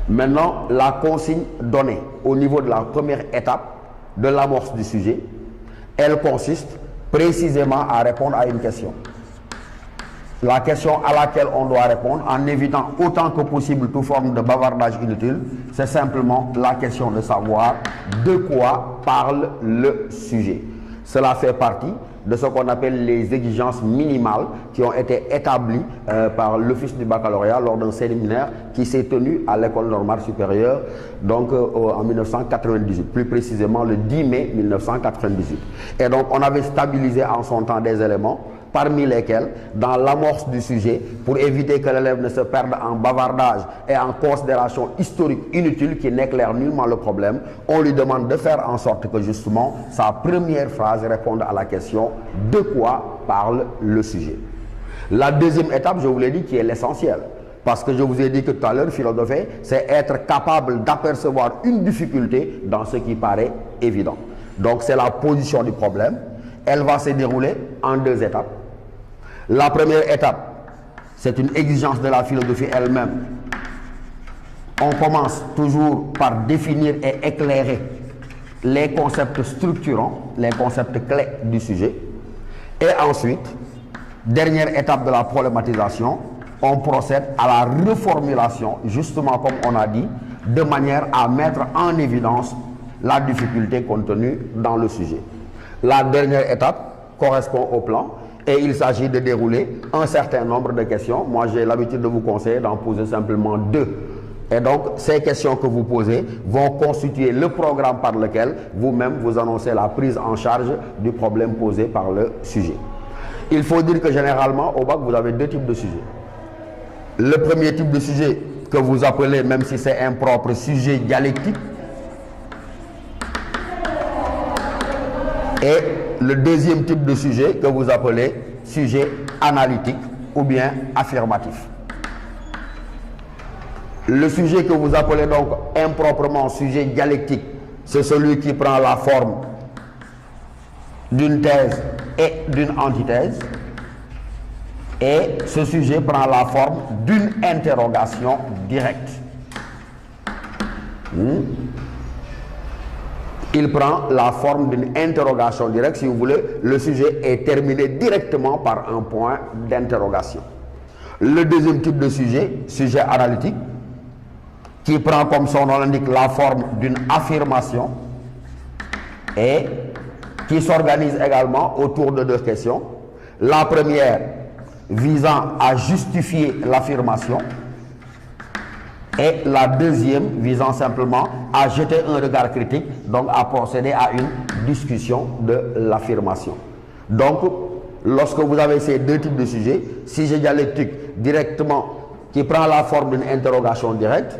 Maintenant, la consigne donnée au niveau de la première étape de l'amorce du sujet, elle consiste précisément à répondre à une question. La question à laquelle on doit répondre, en évitant autant que possible toute forme de bavardage inutile, c'est simplement la question de savoir de quoi parle le sujet. Cela fait partie de ce qu'on appelle les exigences minimales qui ont été établies par l'Office du baccalauréat lors d'un séminaire qui s'est tenu à l'École normale supérieure, donc en 1998, plus précisément le 10 mai 1998. Et donc on avait stabilisé en son temps des éléments, parmi lesquels, dans l'amorce du sujet, pour éviter que l'élève ne se perde en bavardage et en considération historique inutile qui n'éclaire nullement le problème, on lui demande de faire en sorte que justement sa première phrase réponde à la question de quoi parle le sujet. La deuxième étape, je vous l'ai dit, qui est l'essentiel. Parce que je vous ai dit que tout à l'heure, philosopher, c'est être capable d'apercevoir une difficulté dans ce qui paraît évident. Donc c'est la position du problème. Elle va se dérouler en deux étapes. La première étape, c'est une exigence de la philosophie elle-même. On commence toujours par définir et éclairer les concepts structurants, les concepts clés du sujet. Et ensuite, dernière étape de la problématisation, on procède à la reformulation, justement comme on a dit, de manière à mettre en évidence la difficulté contenue dans le sujet. La dernière étape correspond au plan et il s'agit de dérouler un certain nombre de questions. Moi, j'ai l'habitude de vous conseiller d'en poser simplement 2. Et donc, ces questions que vous posez vont constituer le programme par lequel vous-même vous annoncez la prise en charge du problème posé par le sujet. Il faut dire que généralement, au bac, vous avez 2 types de sujets. Le premier type de sujet que vous appelez, même si c'est impropre, sujet dialectique. Et le deuxième type de sujet que vous appelez sujet analytique ou bien affirmatif. Le sujet que vous appelez donc improprement sujet dialectique, c'est celui qui prend la forme d'une thèse et d'une antithèse. Et ce sujet prend la forme d'une interrogation directe. Il prend la forme d'une interrogation directe. Si vous voulez, le sujet est terminé directement par un point d'interrogation. Le deuxième type de sujet, sujet analytique, qui prend comme son nom l'indique la forme d'une affirmation et qui s'organise également autour de 2 questions. La première visant à justifier l'affirmation et la deuxième visant simplement à jeter un regard critique, donc à procéder à une discussion de l'affirmation. Donc, lorsque vous avez ces 2 types de sujets, sujet dialectique directement qui prend la forme d'une interrogation directe,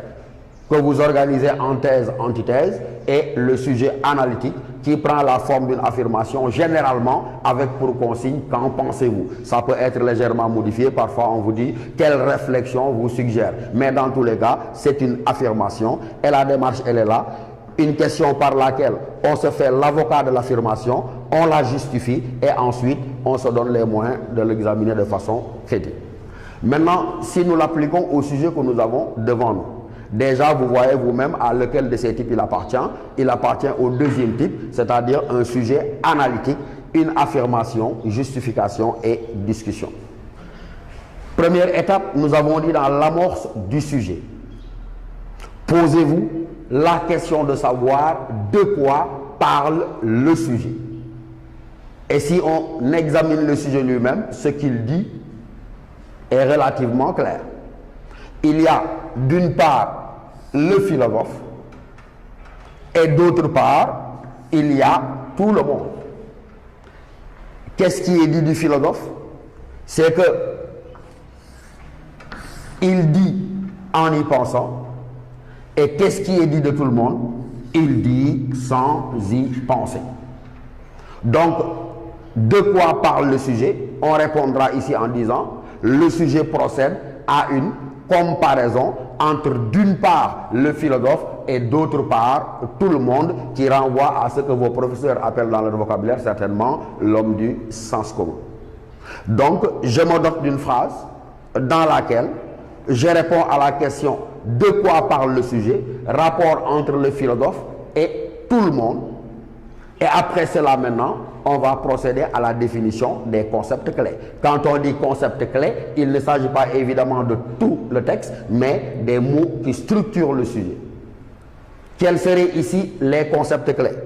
que vous organisez en thèse, antithèse, et le sujet analytique qui prend la forme d'une affirmation, généralement avec pour consigne « qu'en pensez-vous ». Ça peut être légèrement modifié, parfois on vous dit « quelle réflexion vous suggère ». Mais dans tous les cas, c'est une affirmation et la démarche, elle est là. Une question par laquelle on se fait l'avocat de l'affirmation, on la justifie et ensuite on se donne les moyens de l'examiner de façon critique. Maintenant, si nous l'appliquons au sujet que nous avons devant nous, déjà, vous voyez vous-même à lequel de ces types il appartient. Il appartient au deuxième type, c'est-à-dire un sujet analytique, une affirmation, justification et discussion. Première étape, nous avons dit dans l'amorce du sujet. Posez-vous la question de savoir de quoi parle le sujet. Et si on examine le sujet lui-même, ce qu'il dit est relativement clair. Il y a d'une part le philosophe et d'autre part il y a tout le monde. Qu'est-ce qui est dit du philosophe? C'est que il dit en y pensant. Et qu'est-ce qui est dit de tout le monde? Il dit sans y penser. Donc, de quoi parle le sujet? On répondra ici en disant le sujet procède à une comparaison entre d'une part le philosophe et d'autre part tout le monde, qui renvoie à ce que vos professeurs appellent dans leur vocabulaire certainement l'homme du sens commun. Donc je me dote d'une phrase dans laquelle je réponds à la question de quoi parle le sujet, rapport entre le philosophe et tout le monde. Et après cela maintenant, on va procéder à la définition des concepts clés. Quand on dit concepts clés, il ne s'agit pas évidemment de tout le texte, mais des mots qui structurent le sujet. Quels seraient ici les concepts clés?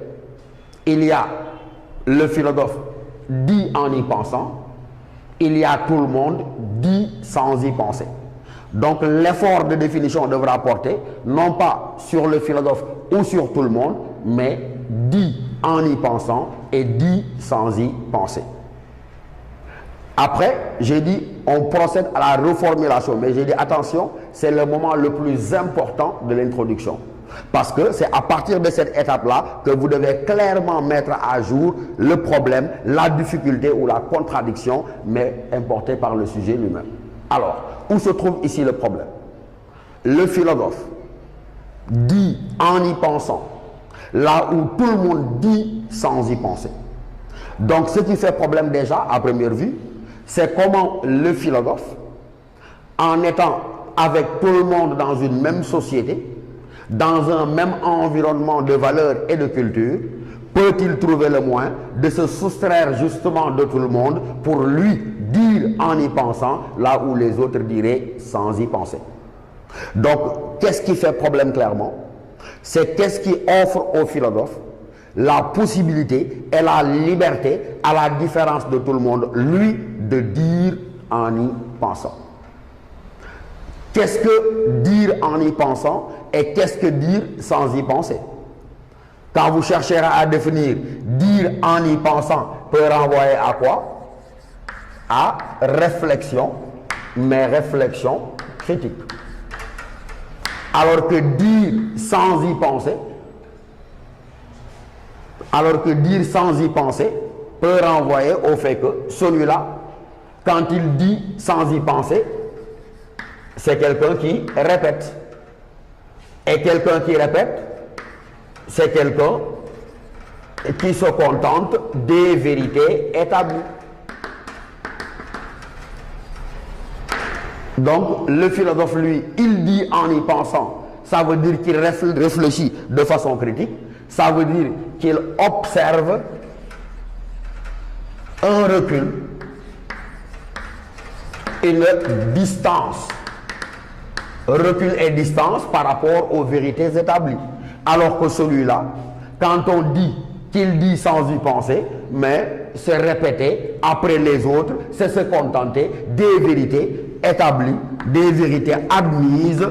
Il y a le philosophe dit en y pensant, il y a tout le monde dit sans y penser. Donc l'effort de définition devra porter non pas sur le philosophe ou sur tout le monde, mais dit en y pensant et dit sans y penser. Après, j'ai dit, on procède à la reformulation, mais j'ai dit attention, c'est le moment le plus important de l'introduction. Parce que c'est à partir de cette étape-là que vous devez clairement mettre à jour le problème, la difficulté ou la contradiction, mais importée par le sujet lui-même. Alors, où se trouve ici le problème? Le philosophe dit en y pensant, là où tout le monde dit sans y penser. Donc, ce qui fait problème déjà, à première vue, c'est comment le philosophe, en étant avec tout le monde dans une même société, dans un même environnement de valeurs et de culture, peut-il trouver le moyen de se soustraire justement de tout le monde pour lui dire en y pensant là où les autres diraient sans y penser. Donc, qu'est-ce qui fait problème clairement? C'est qu'est-ce qui offre au philosophe la possibilité et la liberté, à la différence de tout le monde, lui, de dire en y pensant. Qu'est-ce que dire en y pensant et qu'est-ce que dire sans y penser? Quand vous chercherez à définir dire en y pensant peut renvoyer à quoi? À réflexion, mais réflexion critique. Alors que dire sans y penser, peut renvoyer au fait que celui-là, quand il dit sans y penser, c'est quelqu'un qui répète. Et quelqu'un qui répète, c'est quelqu'un qui se contente des vérités établies. Donc, le philosophe, lui, il dit en y pensant, ça veut dire qu'il réfléchit de façon critique, ça veut dire qu'il observe un recul, une distance. Recul et distance par rapport aux vérités établies. Alors que celui-là, quand on dit qu'il dit sans y penser, mais se répéter après les autres, c'est se contenter des vérités établies, des vérités admises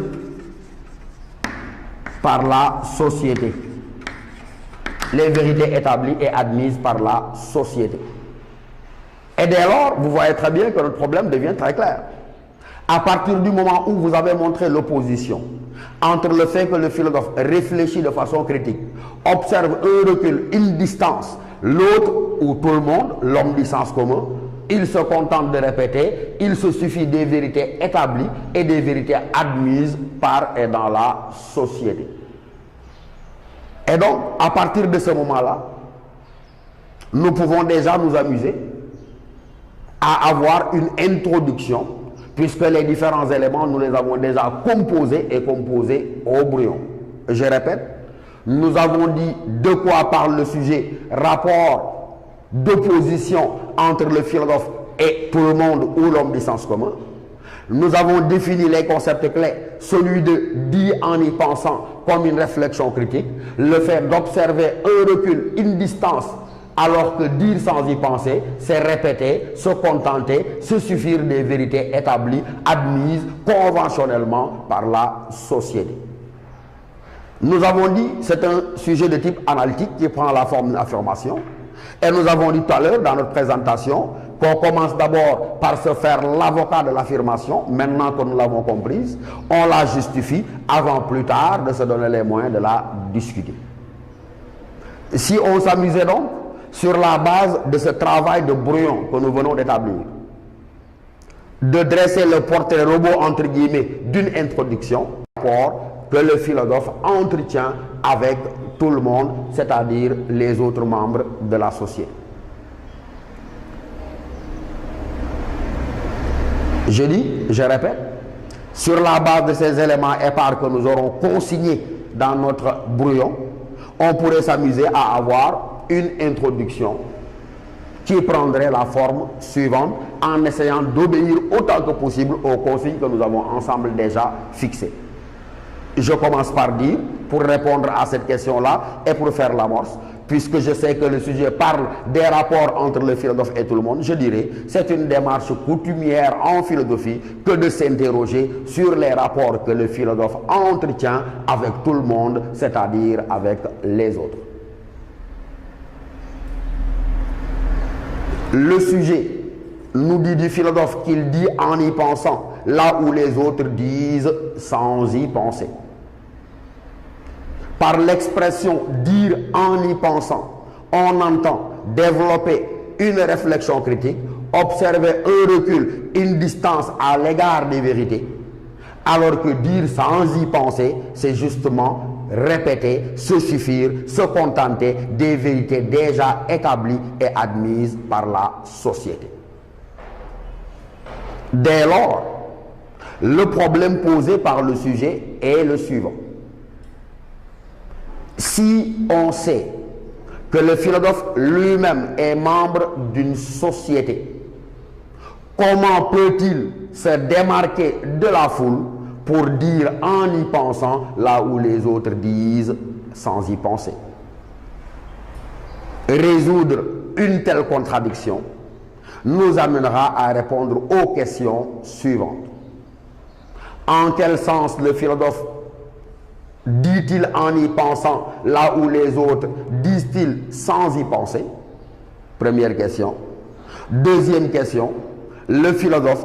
par la société. Les vérités établies et admises par la société. Et dès lors, vous voyez très bien que notre problème devient très clair. À partir du moment où vous avez montré l'opposition entre le fait que le philosophe réfléchit de façon critique, observe un recul, une distance, l'autre ou tout le monde, l'homme du sens commun, il se contente de répéter, il se suffit des vérités établies et des vérités admises par et dans la société. Et donc, à partir de ce moment-là, nous pouvons déjà nous amuser à avoir une introduction, puisque les différents éléments, nous les avons déjà composés et composés au brouillon. Je répète, nous avons dit de quoi parle le sujet, rapport d'opposition entre le philosophe et tout le monde ou l'homme du sens commun. Nous avons défini les concepts clés, celui de dire en y pensant comme une réflexion critique, le fait d'observer un recul, une distance, alors que dire sans y penser, c'est répéter, se contenter, se suffire des vérités établies, admises conventionnellement par la société. Nous avons dit, c'est un sujet de type analytique qui prend la forme d'une affirmation. Et nous avons dit tout à l'heure dans notre présentation qu'on commence d'abord par se faire l'avocat de l'affirmation, maintenant que nous l'avons comprise, on la justifie avant plus tard de se donner les moyens de la discuter. Si on s'amusait donc sur la base de ce travail de brouillon que nous venons d'établir, de dresser le portrait robot entre guillemets d'une introduction que le philosophe entretient avec tout le monde, c'est-à-dire les autres membres de la société. Je dis, je répète, Sur la base de ces éléments épars que nous aurons consignés dans notre brouillon, on pourrait s'amuser à avoir une introduction qui prendrait la forme suivante en essayant d'obéir autant que possible aux consignes que nous avons ensemble déjà fixées. Je commence par dire, pour répondre à cette question-là et pour faire l'amorce, puisque je sais que le sujet parle des rapports entre le philosophe et tout le monde, je dirais c'est une démarche coutumière en philosophie que de s'interroger sur les rapports que le philosophe entretient avec tout le monde, c'est-à-dire avec les autres. Le sujet nous dit du philosophe qu'il dit en y pensant, là où les autres disent sans y penser. Par l'expression dire en y pensant, on entend développer une réflexion critique, observer un recul, une distance à l'égard des vérités, alors que dire sans y penser, c'est justement répéter, se suffire, se contenter des vérités déjà établies et admises par la société. Dès lors, le problème posé par le sujet est le suivant. Si on sait que le philosophe lui-même est membre d'une société, comment peut-il se démarquer de la foule pour dire en y pensant là où les autres disent sans y penser? Résoudre une telle contradiction nous amènera à répondre aux questions suivantes. En quel sens le philosophe dit-il en y pensant là où les autres disent-ils sans y penser? Première question. Deuxième question, le philosophe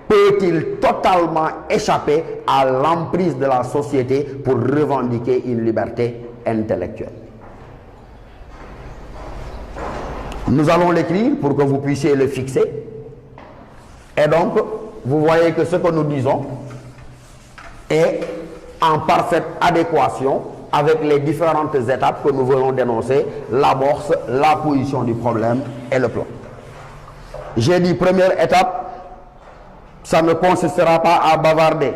peut-il totalement échapper à l'emprise de la société pour revendiquer une liberté intellectuelle? Nous allons l'écrire pour que vous puissiez le fixer. Et donc, vous voyez que ce que nous disons est en parfaite adéquation avec les différentes étapes que nous venons d'énoncer, l'amorce, la position du problème et le plan. J'ai dit première étape, ça ne consistera pas à bavarder,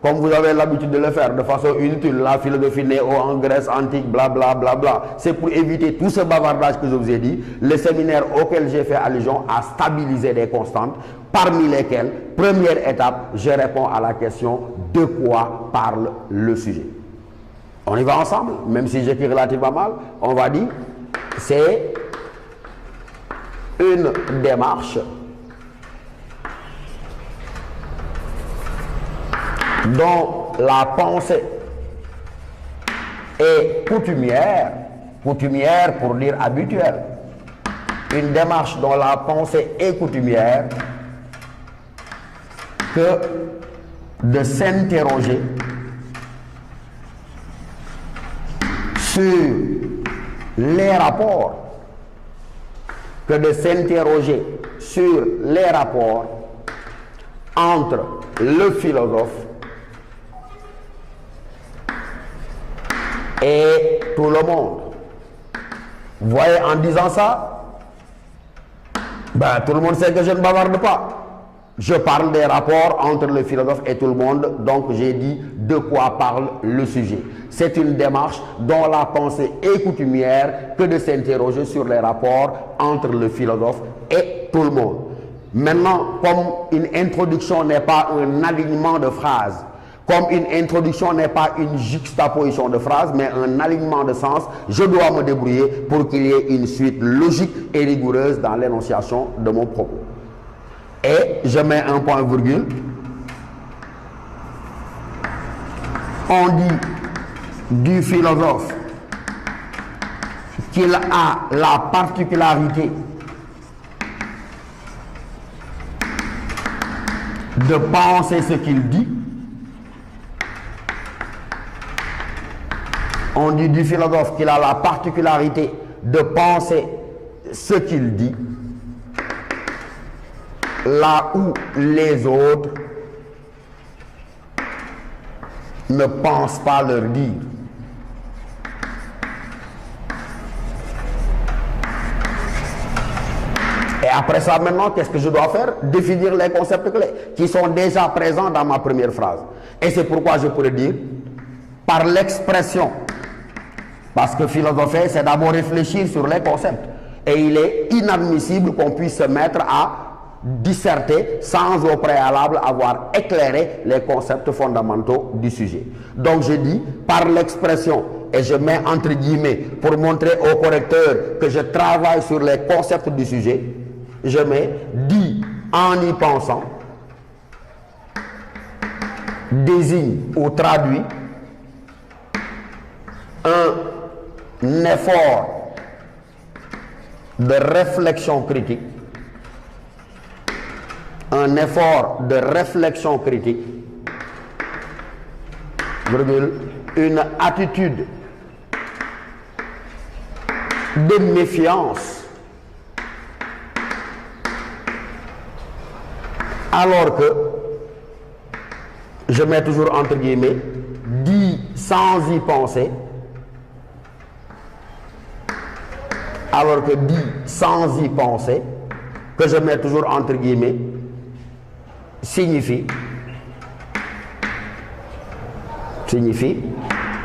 comme vous avez l'habitude de le faire, de façon inutile, la philosophie néo en Grèce antique, blablabla. Bla, bla, bla. C'est pour éviter tout ce bavardage que je vous ai dit. Le séminaire auquel j'ai fait allusion a stabilisé des constantes, parmi lesquelles, première étape, je réponds à la question de quoi parle le sujet. On y va ensemble, même si j'écris relativement mal, on va dire, c'est une démarche dont la pensée est coutumière pour dire habituelle, une démarche dont la pensée est coutumière que de s'interroger sur les rapports, entre le philosophe et tout le monde. Vous voyez, en disant ça, tout le monde sait que je ne bavarde pas. Je parle des rapports entre le philosophe et tout le monde, donc j'ai dit de quoi parle le sujet. C'est une démarche dont la pensée est coutumière que de s'interroger sur les rapports entre le philosophe et tout le monde. Maintenant, comme une introduction n'est pas un alignement de phrases, comme une introduction n'est pas une juxtaposition de phrases, mais un alignement de sens, je dois me débrouiller pour qu'il y ait une suite logique et rigoureuse dans l'énonciation de mon propos. Et je mets un point-virgule. On dit du philosophe qu'il a la particularité de penser ce qu'il dit. On dit du philosophe qu'il a la particularité de penser ce qu'il dit, là où les autres ne pensent pas leur dire. Et après ça, maintenant, qu'est-ce que je dois faire? Définir les concepts clés qui sont déjà présents dans ma première phrase. Et c'est pourquoi je pourrais dire par l'expression. Parce que philosopher, c'est d'abord réfléchir sur les concepts. Et il est inadmissible qu'on puisse se mettre à disserter sans au préalable avoir éclairé les concepts fondamentaux du sujet. Donc je dis par l'expression, et je mets entre guillemets pour montrer au correcteur que je travaille sur les concepts du sujet, je mets dit en y pensant, désigne ou traduit un effort de réflexion critique, un effort de réflexion critique, une attitude de méfiance, alors que, je mets toujours entre guillemets, dit sans y penser, alors que dit sans y penser, que je mets toujours entre guillemets, signifie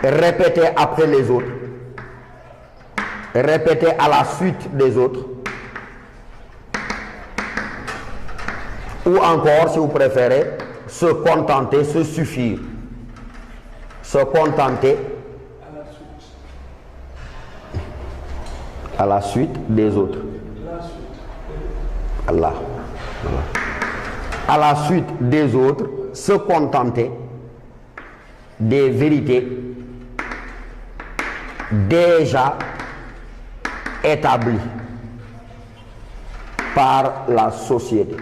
répéter après les autres, répéter à la suite des autres, ou encore, si vous préférez, se contenter, se suffire, se contenter à la suite des autres. Allah. À la suite des autres, se contenter des vérités déjà établies par la société.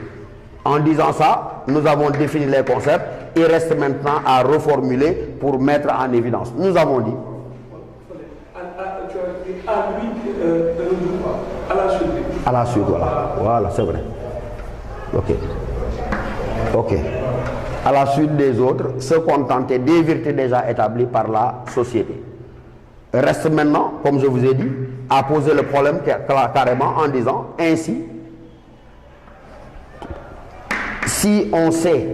En disant ça, nous avons défini les concepts. Il reste maintenant à reformuler pour mettre en évidence. Nous avons dit à la suite, voilà. Voilà, c'est vrai. Ok. À la suite des autres, se contenter des vérités déjà établies par la société. Reste maintenant, comme je vous ai dit, à poser le problème carrément en disant ainsi, si on sait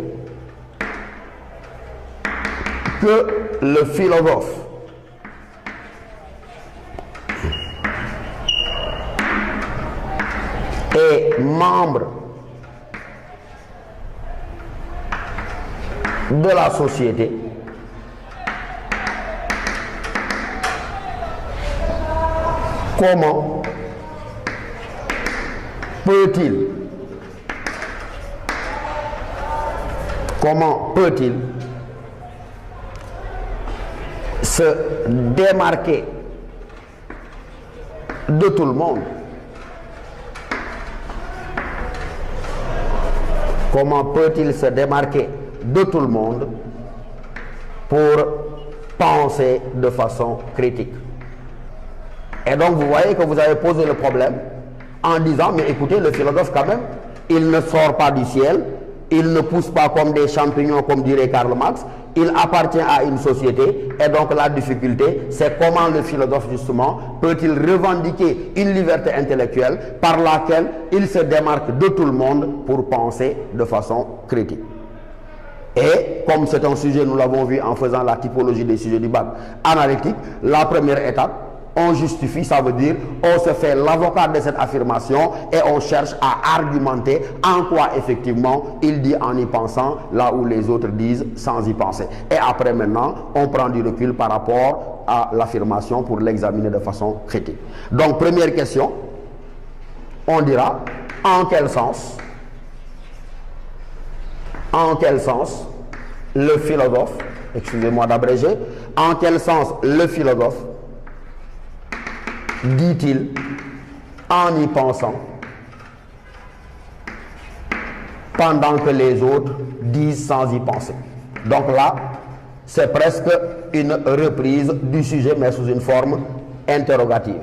que le philosophe est membre de la société, comment peut-il se démarquer de tout le monde? Comment peut-il se démarquer de tout le monde pour penser de façon critique? Et donc vous voyez que vous avez posé le problème en disant, mais écoutez, le philosophe quand même, il ne sort pas du ciel, il ne pousse pas comme des champignons, comme dirait Karl Marx, il appartient à une société, et donc la difficulté, c'est comment le philosophe justement peut-il revendiquer une liberté intellectuelle par laquelle il se démarque de tout le monde pour penser de façon critique. Et comme c'est un sujet, nous l'avons vu en faisant la typologie des sujets du bac analytique, la première étape, on justifie, ça veut dire on se fait l'avocat de cette affirmation et on cherche à argumenter en quoi effectivement il dit en y pensant là où les autres disent sans y penser. Et après maintenant, on prend du recul par rapport à l'affirmation pour l'examiner de façon critique. Donc première question, on dira en quel sens le philosophe, excusez-moi d'abréger, en quel sens le philosophe dit-il en y pensant pendant que les autres disent sans y penser. Donc là, c'est presque une reprise du sujet mais sous une forme interrogative.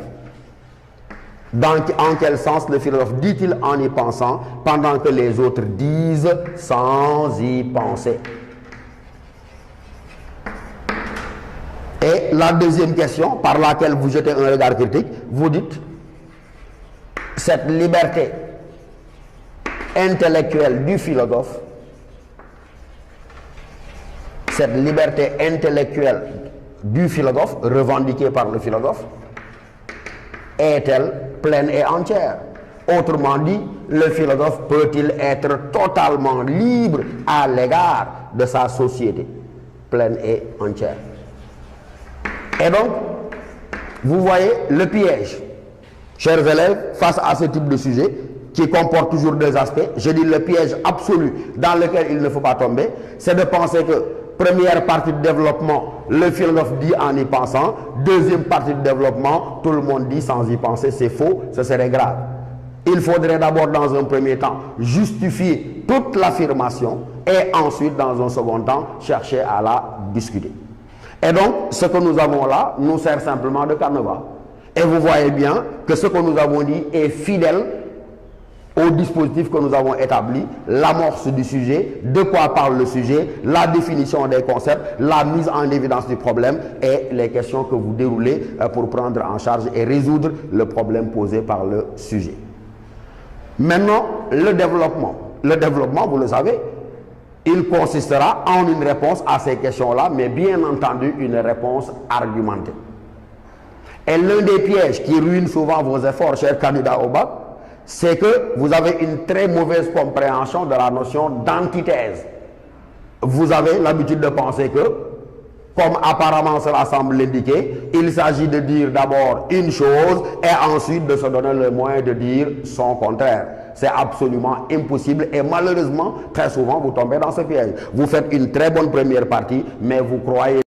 Donc, en quel sens le philosophe dit-il en y pensant pendant que les autres disent sans y penser? Et la deuxième question par laquelle vous jetez un regard critique, vous dites cette liberté intellectuelle du philosophe, cette liberté intellectuelle du philosophe, revendiquée par le philosophe, est-elle pleine et entière? Autrement dit, le philosophe peut-il être totalement libre à l'égard de sa société, pleine et entière? Et donc, vous voyez le piège, chers élèves, face à ce type de sujet, qui comporte toujours deux aspects. Je dis le piège absolu dans lequel il ne faut pas tomber, c'est de penser que première partie de développement, le philosophe dit en y pensant, deuxième partie de développement, tout le monde dit sans y penser, c'est faux, ce serait grave. Il faudrait d'abord dans un premier temps justifier toute l'affirmation et ensuite dans un second temps chercher à la discuter. Et donc ce que nous avons là nous sert simplement de canevas. Et vous voyez bien que ce que nous avons dit est fidèle au dispositif que nous avons établi, l'amorce du sujet, de quoi parle le sujet, la définition des concepts, la mise en évidence du problème et les questions que vous déroulez pour prendre en charge et résoudre le problème posé par le sujet. Maintenant, le développement, vous le savez, il consistera en une réponse à ces questions-là, mais bien entendu une réponse argumentée. Et l'un des pièges qui ruine souvent vos efforts, chers candidats au bac, c'est que vous avez une très mauvaise compréhension de la notion d'antithèse. Vous avez l'habitude de penser que, comme apparemment cela semble l'indiquer, il s'agit de dire d'abord une chose et ensuite de se donner le moyen de dire son contraire. C'est absolument impossible et malheureusement, très souvent, vous tombez dans ce piège. Vous faites une très bonne première partie, mais vous croyez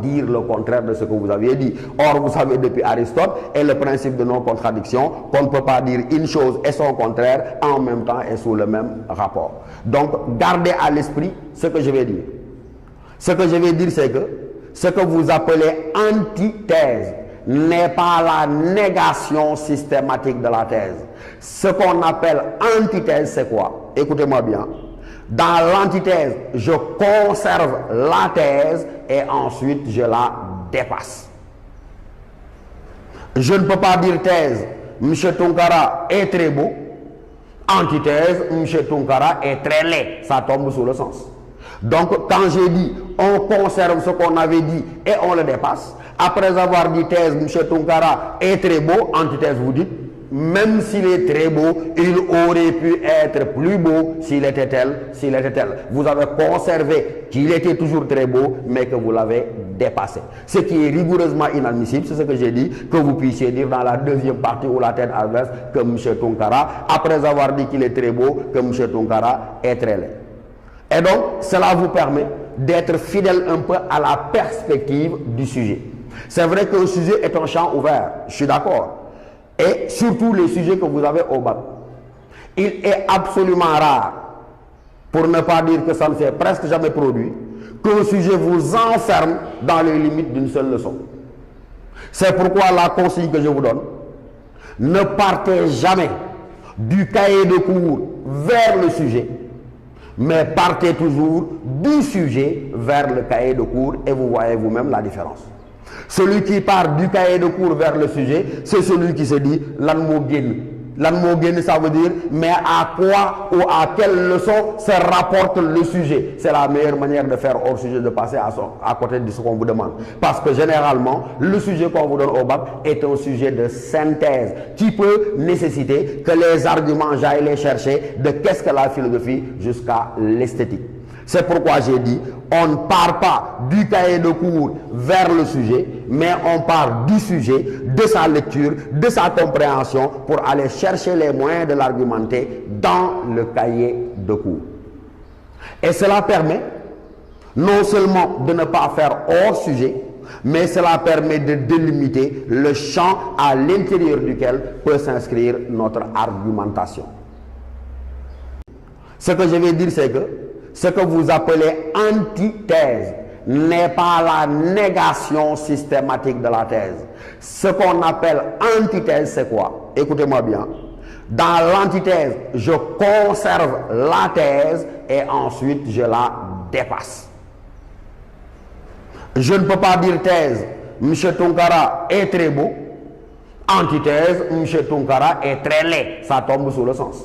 dire le contraire de ce que vous aviez dit. Or, vous savez depuis Aristote et le principe de non-contradiction qu'on ne peut pas dire une chose et son contraire en même temps et sous le même rapport. Donc, gardez à l'esprit ce que je vais dire. Ce que je vais dire, c'est que ce que vous appelez antithèse n'est pas la négation systématique de la thèse. Ce qu'on appelle antithèse, c'est quoi? Écoutez-moi bien. Dans l'antithèse, je conserve la thèse et ensuite je la dépasse. Je ne peux pas dire thèse, M. Tunkara est très beau. Antithèse, M. Tunkara est très laid. Ça tombe sous le sens. Donc, quand j'ai dit, on conserve ce qu'on avait dit et on le dépasse, après avoir dit thèse, M. Tunkara est très beau, antithèse, vous dites, même s'il est très beau, il aurait pu être plus beau s'il était tel, s'il était tel. Vous avez conservé qu'il était toujours très beau, mais que vous l'avez dépassé. Ce qui est rigoureusement inadmissible, c'est ce que j'ai dit, que vous puissiez dire dans la deuxième partie ou la tête adverse que M. Tunkara, après avoir dit qu'il est très beau, que M. Tunkara est très laid. Et donc, cela vous permet d'être fidèle un peu à la perspective du sujet. C'est vrai que le sujet est un champ ouvert, je suis d'accord. Et surtout les sujets que vous avez au bac. Il est absolument rare, pour ne pas dire que ça ne s'est presque jamais produit, qu'un sujet vous enferme dans les limites d'une seule leçon. C'est pourquoi la consigne que je vous donne, ne partez jamais du cahier de cours vers le sujet, mais partez toujours du sujet vers le cahier de cours et vous voyez vous-même la différence. Celui qui part du cahier de cours vers le sujet, c'est celui qui se dit lan mo génn. Lan mo génn, ça veut dire mais à quoi ou à quelle leçon se rapporte le sujet. C'est la meilleure manière de faire hors sujet, de passer à côté de ce qu'on vous demande. Parce que généralement, le sujet qu'on vous donne au bac est un sujet de synthèse qui peut nécessiter que les arguments j'aille les chercher de qu'est-ce que la philosophie jusqu'à l'esthétique. C'est pourquoi j'ai dit, on ne part pas du cahier de cours vers le sujet, mais on part du sujet, de sa lecture, de sa compréhension, pour aller chercher les moyens de l'argumenter dans le cahier de cours. Et cela permet non seulement de ne pas faire hors sujet, mais cela permet de délimiter le champ à l'intérieur duquel peut s'inscrire notre argumentation. Ce que je vais dire, c'est que ce que vous appelez antithèse n'est pas la négation systématique de la thèse. Ce qu'on appelle antithèse, c'est quoi? Écoutez-moi bien. Dans l'antithèse, je conserve la thèse et ensuite je la dépasse. Je ne peux pas dire thèse, M. Tunkara est très beau. Antithèse, M. Tunkara est très laid. Ça tombe sous le sens.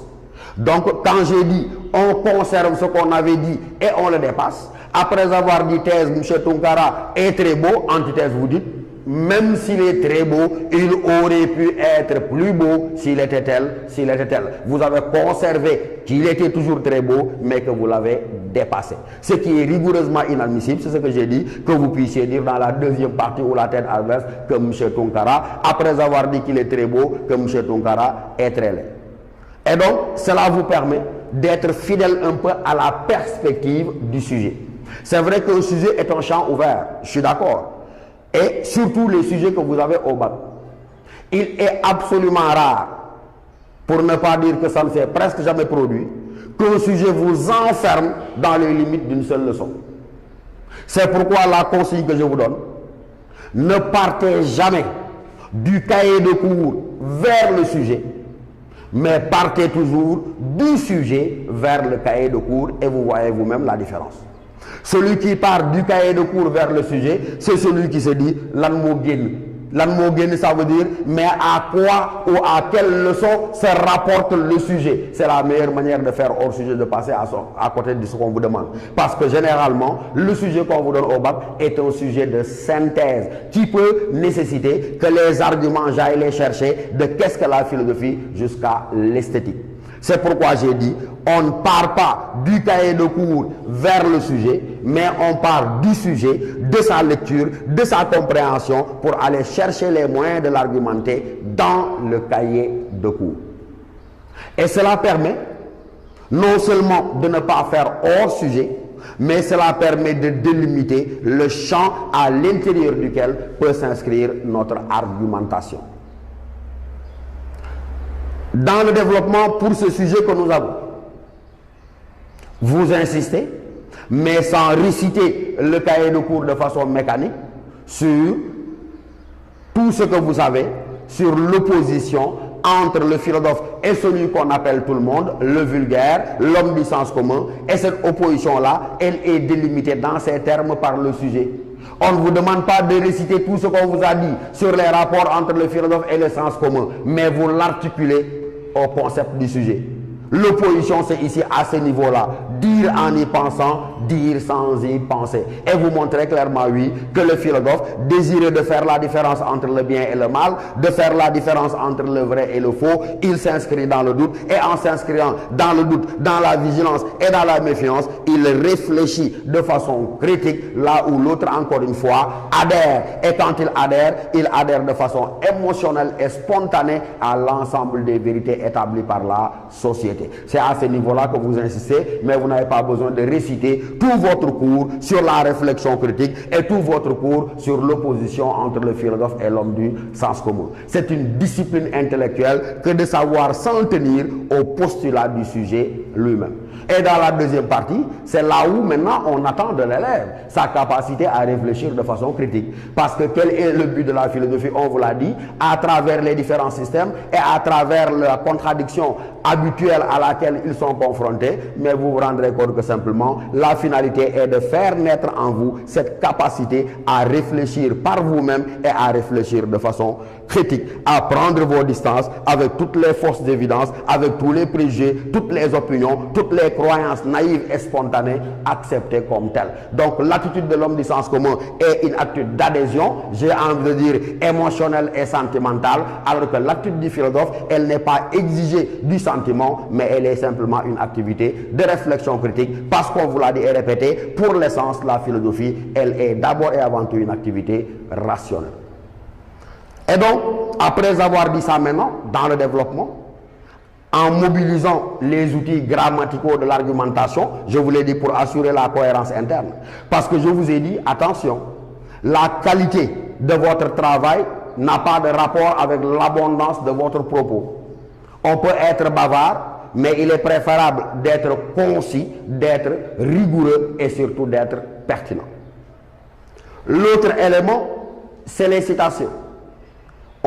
Donc, quand j'ai dit on conserve ce qu'on avait dit et on le dépasse, après avoir dit thèse, M. Tounkara est très beau, antithèse, vous dites, même s'il est très beau, il aurait pu être plus beau s'il était tel, s'il était tel. Vous avez conservé qu'il était toujours très beau, mais que vous l'avez dépassé. Ce qui est rigoureusement inadmissible, c'est ce que j'ai dit, que vous puissiez dire dans la deuxième partie ou la tête adverse que M. Tounkara, après avoir dit qu'il est très beau, que M. Tounkara est très laid. Et donc, cela vous permet d'être fidèle un peu à la perspective du sujet. C'est vrai qu'un sujet est un champ ouvert, je suis d'accord. Et surtout les sujets que vous avez au bac. Il est absolument rare, pour ne pas dire que ça ne s'est presque jamais produit, qu'un sujet vous enferme dans les limites d'une seule leçon. C'est pourquoi la consigne que je vous donne, ne partez jamais du cahier de cours vers le sujet, mais partez toujours du sujet vers le cahier de cours et vous voyez vous-même la différence. Celui qui part du cahier de cours vers le sujet, c'est celui qui se dit lan mo génn. Lan mo génn, ça veut dire mais à quoi ou à quelle leçon se rapporte le sujet. C'est la meilleure manière de faire hors sujet, de passer à côté de ce qu'on vous demande. Parce que généralement, le sujet qu'on vous donne au bac est un sujet de synthèse qui peut nécessiter que les arguments j'aille les chercher de qu'est-ce que la philosophie jusqu'à l'esthétique. C'est pourquoi j'ai dit, on ne part pas du cahier de cours vers le sujet, mais on part du sujet, de sa lecture, de sa compréhension, pour aller chercher les moyens de l'argumenter dans le cahier de cours. Et cela permet non seulement de ne pas faire hors sujet, mais cela permet de délimiter le champ à l'intérieur duquel peut s'inscrire notre argumentation. Dans le développement pour ce sujet que nous avons, vous insistez, mais sans réciter le cahier de cours de façon mécanique, sur tout ce que vous savez, sur l'opposition entre le philosophe et celui qu'on appelle tout le monde, le vulgaire, l'homme du sens commun, et cette opposition-là, elle est délimitée dans ces termes par le sujet. On ne vous demande pas de réciter tout ce qu'on vous a dit sur les rapports entre le philosophe et le sens commun, mais vous l'articulez au concept du sujet. L'opposition, c'est ici à ce niveau-là. Dire en y pensant, dire sans y penser. Et vous montrez clairement, oui, que le philosophe désirait de faire la différence entre le bien et le mal, de faire la différence entre le vrai et le faux. Il s'inscrit dans le doute, et en s'inscrivant dans le doute, dans la vigilance et dans la méfiance, il réfléchit de façon critique, là où l'autre, encore une fois, adhère. Et quand il adhère de façon émotionnelle et spontanée à l'ensemble des vérités établies par la société. C'est à ce niveau-là que vous insistez, mais vous n'avez pas besoin de réciter tout votre cours sur la réflexion critique et tout votre cours sur l'opposition entre le philosophe et l'homme du sens commun. C'est une discipline intellectuelle que de savoir s'en tenir au postulat du sujet lui-même. Et dans la deuxième partie, c'est là où maintenant on attend de l'élève sa capacité à réfléchir de façon critique. Parce que quel est le but de la philosophie? On vous l'a dit, à travers les différents systèmes et à travers la contradiction habituelle à laquelle ils sont confrontés, mais vous vous rendrez compte que simplement la finalité est de faire naître en vous cette capacité à réfléchir par vous-même et à réfléchir de façon critique, à prendre vos distances avec toutes les fausses évidences, avec tous les préjugés, toutes les opinions, toutes les croyances naïves et spontanées acceptées comme telles. Donc l'attitude de l'homme du sens commun est une attitude d'adhésion, j'ai envie de dire émotionnelle et sentimentale, alors que l'attitude du philosophe, elle n'est pas exigée du sentiment, mais elle est simplement une activité de réflexion critique, parce qu'on vous l'a dit et répété, pour l'essence, la philosophie, elle est d'abord et avant tout une activité rationnelle. Et donc, après avoir dit ça maintenant, dans le développement, en mobilisant les outils grammaticaux de l'argumentation, je vous l'ai dit pour assurer la cohérence interne. Parce que je vous ai dit, attention, la qualité de votre travail n'a pas de rapport avec l'abondance de votre propos. On peut être bavard, mais il est préférable d'être concis, d'être rigoureux et surtout d'être pertinent. L'autre élément, c'est les citations.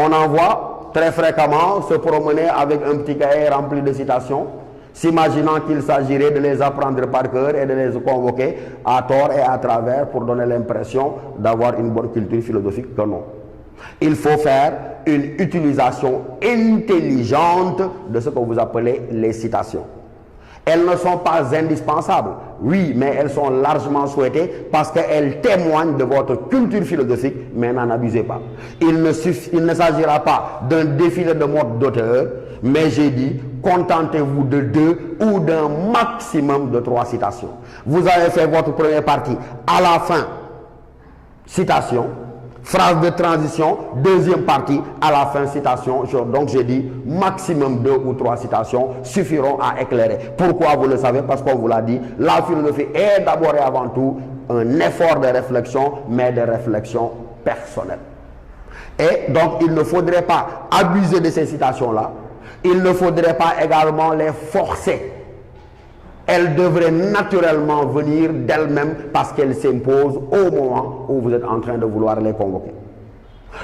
On en voit très fréquemment se promener avec un petit cahier rempli de citations, s'imaginant qu'il s'agirait de les apprendre par cœur et de les convoquer à tort et à travers pour donner l'impression d'avoir une bonne culture philosophique que non. Il faut faire une utilisation intelligente de ce que vous appelez les citations. Elles ne sont pas indispensables, oui, mais elles sont largement souhaitées parce qu'elles témoignent de votre culture philosophique, mais n'en abusez pas. Il ne s'agira pas d'un défilé de mode d'auteur, mais j'ai dit, contentez-vous de 2 ou d'un maximum de 3 citations. Vous avez fait votre première partie à la fin, citation, phrase de transition, deuxième partie, à la fin, citation. Donc j'ai dit, maximum 2 ou 3 citations suffiront à éclairer. Pourquoi vous le savez? Parce qu'on vous l'a dit, la philosophie est d'abord et avant tout un effort de réflexion, mais de réflexion personnelle. Et donc il ne faudrait pas abuser de ces citations-là. Il ne faudrait pas également les forcer. Elles devraient naturellement venir d'elles-mêmes parce qu'elles s'imposent au moment où vous êtes en train de vouloir les convoquer.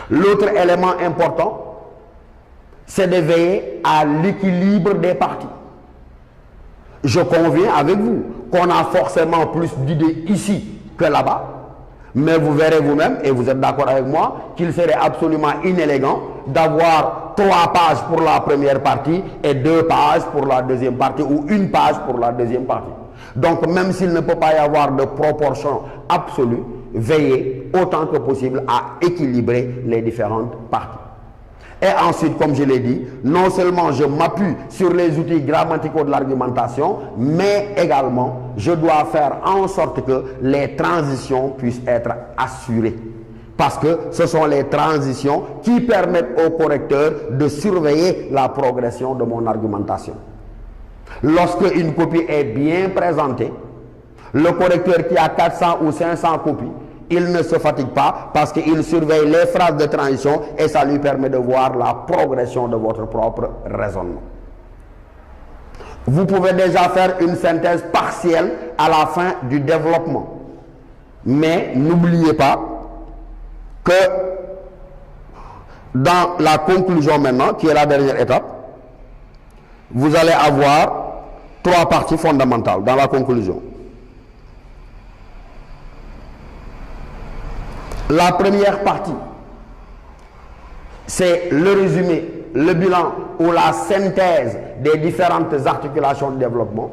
L'autre élément important, c'est de veiller à l'équilibre des parties. Je conviens avec vous qu'on a forcément plus d'idées ici que là-bas, mais vous verrez vous-même, et vous êtes d'accord avec moi, qu'il serait absolument inélégant d'avoir 3 pages pour la première partie et 2 pages pour la deuxième partie, ou 1 page pour la deuxième partie. Donc même s'il ne peut pas y avoir de proportion absolue, veillez autant que possible à équilibrer les différentes parties. Et ensuite, comme je l'ai dit, non seulement je m'appuie sur les outils grammaticaux de l'argumentation, mais également je dois faire en sorte que les transitions puissent être assurées. Parce que ce sont les transitions qui permettent au correcteur de surveiller la progression de mon argumentation. Lorsque une copie est bien présentée, le correcteur qui a 400 ou 500 copies, il ne se fatigue pas parce qu'il surveille les phrases de transition et ça lui permet de voir la progression de votre propre raisonnement. Vous pouvez déjà faire une synthèse partielle à la fin du développement. Mais n'oubliez pas que dans la conclusion maintenant, qui est la dernière étape, vous allez avoir 3 parties fondamentales dans la conclusion. La première partie, c'est le résumé, le bilan ou la synthèse des différentes articulations de développement.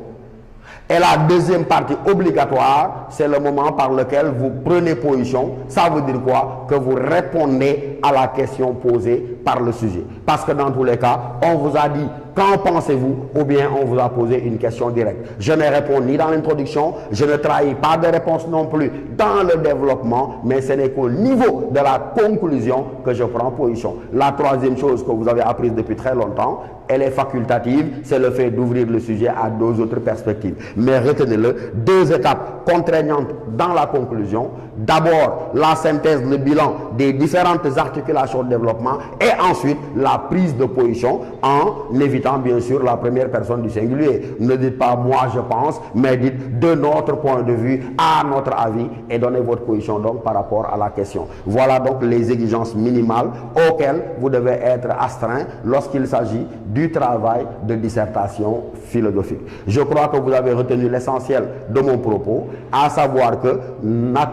Et la deuxième partie obligatoire, c'est le moment par lequel vous prenez position. Ça veut dire quoi? Que vous répondez à la question posée par le sujet. Parce que dans tous les cas, on vous a dit qu'en pensez-vous, ou bien on vous a posé une question directe. Je ne réponds ni dans l'introduction, je ne trahis pas de réponse non plus dans le développement, mais ce n'est qu'au niveau de la conclusion que je prends position. La troisième chose que vous avez apprise depuis très longtemps, elle est facultative, c'est le fait d'ouvrir le sujet à 2 autres perspectives. Mais retenez-le, 2 étapes contraignantes dans la conclusion. D'abord, la synthèse, le bilan des différentes articulations de développement et ensuite la prise de position en évitant bien sûr la première personne du singulier. Ne dites pas moi je pense, mais dites de notre point de vue, à notre avis et donnez votre position donc par rapport à la question. Voilà donc les exigences minimales auxquelles vous devez être astreint lorsqu'il s'agit du travail de dissertation philosophique. Je crois que vous avez retenu l'essentiel de mon propos, à savoir que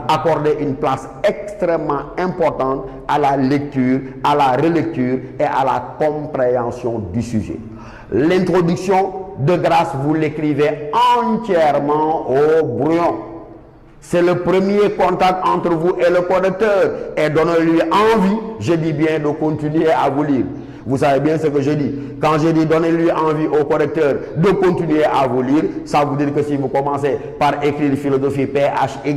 accorder une place extrêmement importante à la lecture, à la relecture et à la compréhension du sujet. L'introduction, de grâce, vous l'écrivez entièrement au brouillon. C'est le premier contact entre vous et le correcteur et donnez-lui envie, je dis bien, de continuer à vous lire. Vous savez bien ce que je dis. Quand je dis donnez-lui envie au correcteur de continuer à vous lire, ça veut dire que si vous commencez par écrire philosophie PHY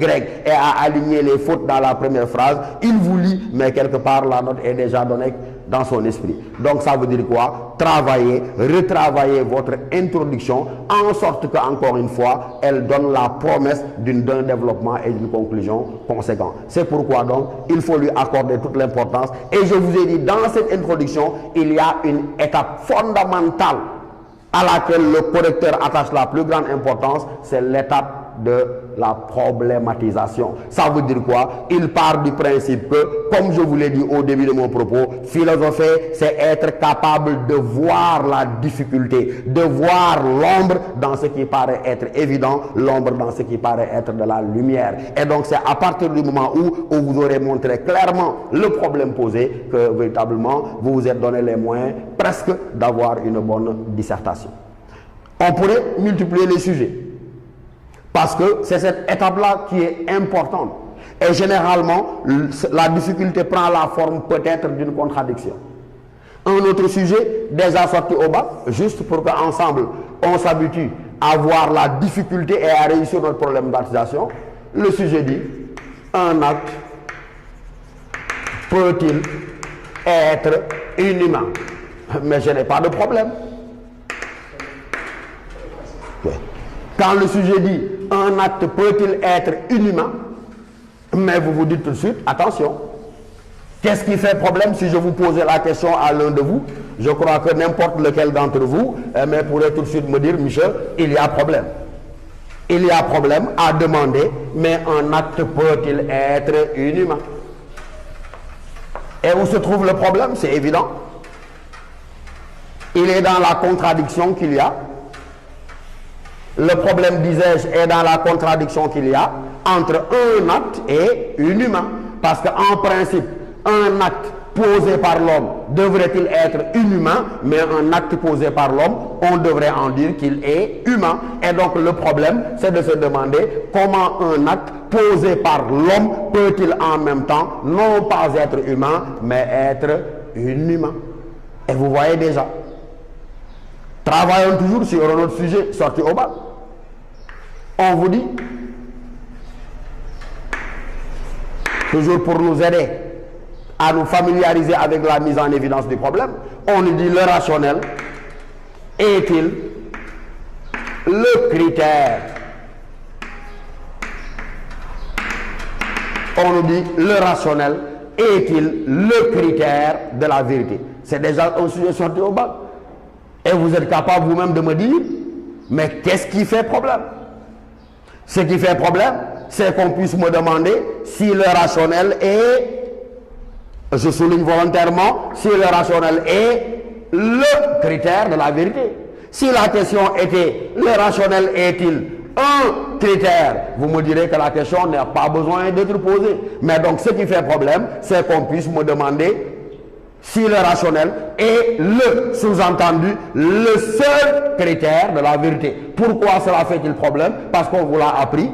et à aligner les fautes dans la première phrase, il vous lit, mais quelque part la note est déjà donnée dans son esprit. Donc ça veut dire quoi? Travaillez, retravaillez votre introduction en sorte que, encore une fois, elle donne la promesse d'un développement et d'une conclusion conséquente. C'est pourquoi donc il faut lui accorder toute l'importance. Et je vous ai dit, dans cette introduction, il y a une étape fondamentale à laquelle le correcteur attache la plus grande importance, c'est l'étape de la problématisation. Ça veut dire quoi? Il part du principe que, comme je vous l'ai dit au début de mon propos, philosopher, c'est être capable de voir la difficulté, de voir l'ombre dans ce qui paraît être évident, l'ombre dans ce qui paraît être de la lumière. Et donc c'est à partir du moment où vous aurez montré clairement le problème posé que véritablement vous vous êtes donné les moyens presque d'avoir une bonne dissertation. On pourrait multiplier les sujets. Parce que c'est cette étape-là qui est importante. Et généralement, la difficulté prend la forme peut-être d'une contradiction. Un autre sujet, déjà sorti au bac, juste pour qu'ensemble, on s'habitue à voir la difficulté et à réussir notre problématisation. Le sujet dit, un acte peut-il être inhumain? Mais je n'ai pas de problème. Quand le sujet dit, un acte peut-il être inhumain? Mais vous vous dites tout de suite, attention. Qu'est-ce qui fait problème si je vous posais la question à l'un de vous? Je crois que n'importe lequel d'entre vous mais pourrait tout de suite me dire, Michel, il y a problème. Il y a problème à demander, mais un acte peut-il être inhumain? Et où se trouve le problème? C'est évident. Il est dans la contradiction qu'il y a. Le problème, disais-je, est dans la contradiction qu'il y a entre un acte et inhumain. Parce qu'en principe, un acte posé par l'homme devrait-il être inhumain, mais un acte posé par l'homme, on devrait en dire qu'il est humain. Et donc le problème, c'est de se demander comment un acte posé par l'homme peut-il en même temps non pas être humain, mais être inhumain. Et vous voyez déjà. Travaillons toujours sur un autre sujet sorti au bac. On vous dit, toujours pour nous aider à nous familiariser avec la mise en évidence du problème, on nous dit le rationnel est-il le critère? On nous dit le rationnel est-il le critère de la vérité? C'est déjà un sujet sorti au bac. Et vous êtes capable vous-même de me dire, mais qu'est-ce qui fait problème? Ce qui fait problème, c'est qu'on puisse me demander si le rationnel est, je souligne volontairement, si le rationnel est le critère de la vérité. Si la question était, le rationnel est-il un critère, vous me direz que la question n'a pas besoin d'être posée. Mais donc ce qui fait problème, c'est qu'on puisse me demander si le rationnel est le, sous-entendu, le seul critère de la vérité. Pourquoi cela fait-il problème? Parce qu'on vous l'a appris.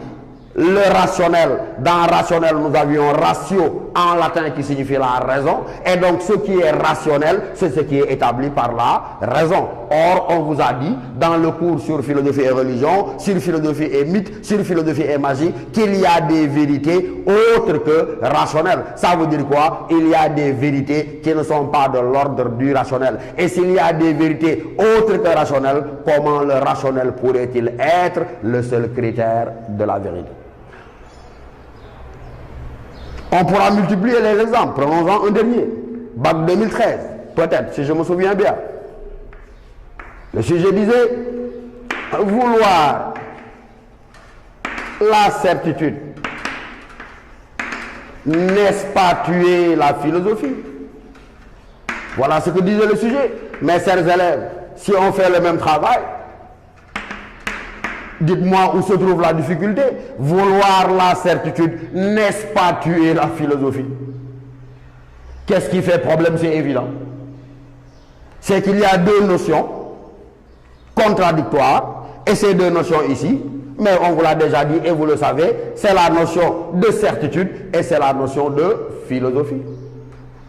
Le rationnel, dans rationnel, nous avions ratio en latin qui signifie la raison. Et donc, ce qui est rationnel, c'est ce qui est établi par la raison. Or, on vous a dit, dans le cours sur philosophie et religion, sur philosophie et mythe, sur philosophie et magie, qu'il y a des vérités autres que rationnelles. Ça veut dire quoi? Il y a des vérités qui ne sont pas de l'ordre du rationnel. Et s'il y a des vérités autres que rationnelles, comment le rationnel pourrait-il être le seul critère de la vérité? On pourra multiplier les exemples. Prenons-en un dernier. Bac 2013, peut-être, si je me souviens bien. Le sujet disait, vouloir la certitude, n'est-ce pas tuer la philosophie? Voilà ce que disait le sujet. Mes chers élèves, si on fait le même travail, dites-moi où se trouve la difficulté. Vouloir la certitude, n'est-ce pas tuer la philosophie? Qu'est-ce qui fait problème? C'est évident. C'est qu'il y a deux notions contradictoires, et ces deux notions ici, mais on vous l'a déjà dit et vous le savez, c'est la notion de certitude et c'est la notion de philosophie.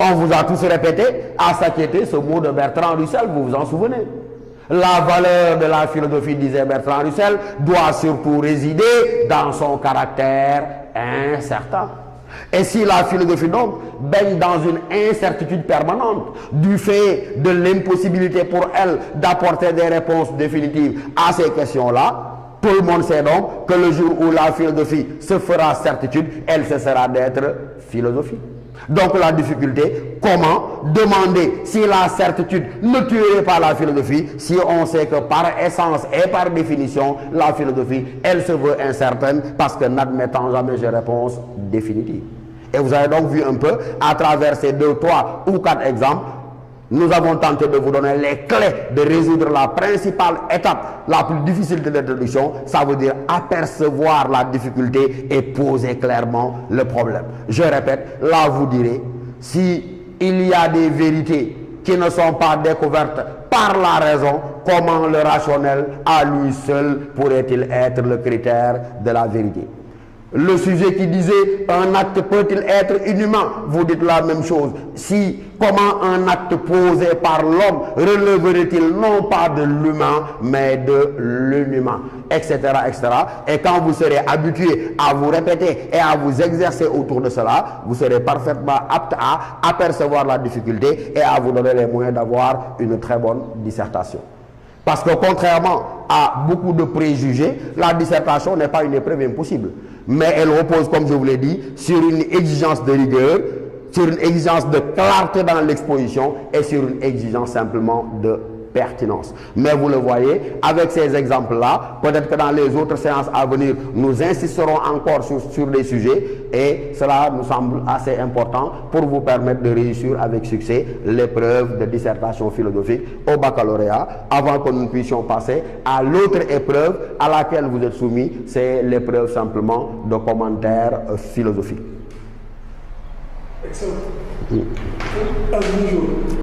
On vous a tous répété à s'inquiéter ce mot de Bertrand Russell, vous vous en souvenez? La valeur de la philosophie, disait Bertrand Russell, doit surtout résider dans son caractère incertain. Et si la philosophie donc baigne dans une incertitude permanente du fait de l'impossibilité pour elle d'apporter des réponses définitives à ces questions-là, tout le monde sait donc que le jour où la philosophie se fera certitude, elle cessera d'être philosophie. Donc la difficulté, comment demander si la certitude ne tuerait pas la philosophie, si on sait que par essence et par définition, la philosophie, elle se veut incertaine parce que n'admettant jamais de réponse définitive. Et vous avez donc vu un peu, à travers ces 2, 3 ou 4 exemples, nous avons tenté de vous donner les clés de résoudre la principale étape, la plus difficile de l'introduction. Ça veut dire apercevoir la difficulté et poser clairement le problème. Je répète, là vous direz, si il y a des vérités qui ne sont pas découvertes par par la raison, comment le rationnel à lui seul pourrait-il être le critère de la vérité? Le sujet qui disait un acte peut-il être inhumain, vous dites la même chose. Si, comment un acte posé par l'homme releverait-il non pas de l'humain, mais de l'inhumain, etc., etc. Et quand vous serez habitué à vous répéter et à vous exercer autour de cela, vous serez parfaitement apte à apercevoir la difficulté et à vous donner les moyens d'avoir une très bonne dissertation. Parce que contrairement à beaucoup de préjugés, la dissertation n'est pas une épreuve impossible. Mais elle repose, comme je vous l'ai dit, sur une exigence de rigueur, sur une exigence de clarté dans l'exposition et sur une exigence simplement de pertinence. Mais vous le voyez, avec ces exemples-là, peut-être que dans les autres séances à venir, nous insisterons encore sur des sujets et cela nous semble assez important pour vous permettre de réussir avec succès l'épreuve de dissertation philosophique au baccalauréat avant que nous puissions passer à l'autre épreuve à laquelle vous êtes soumis, c'est l'épreuve simplement de commentaires philosophiques. Excellent. À ce jour.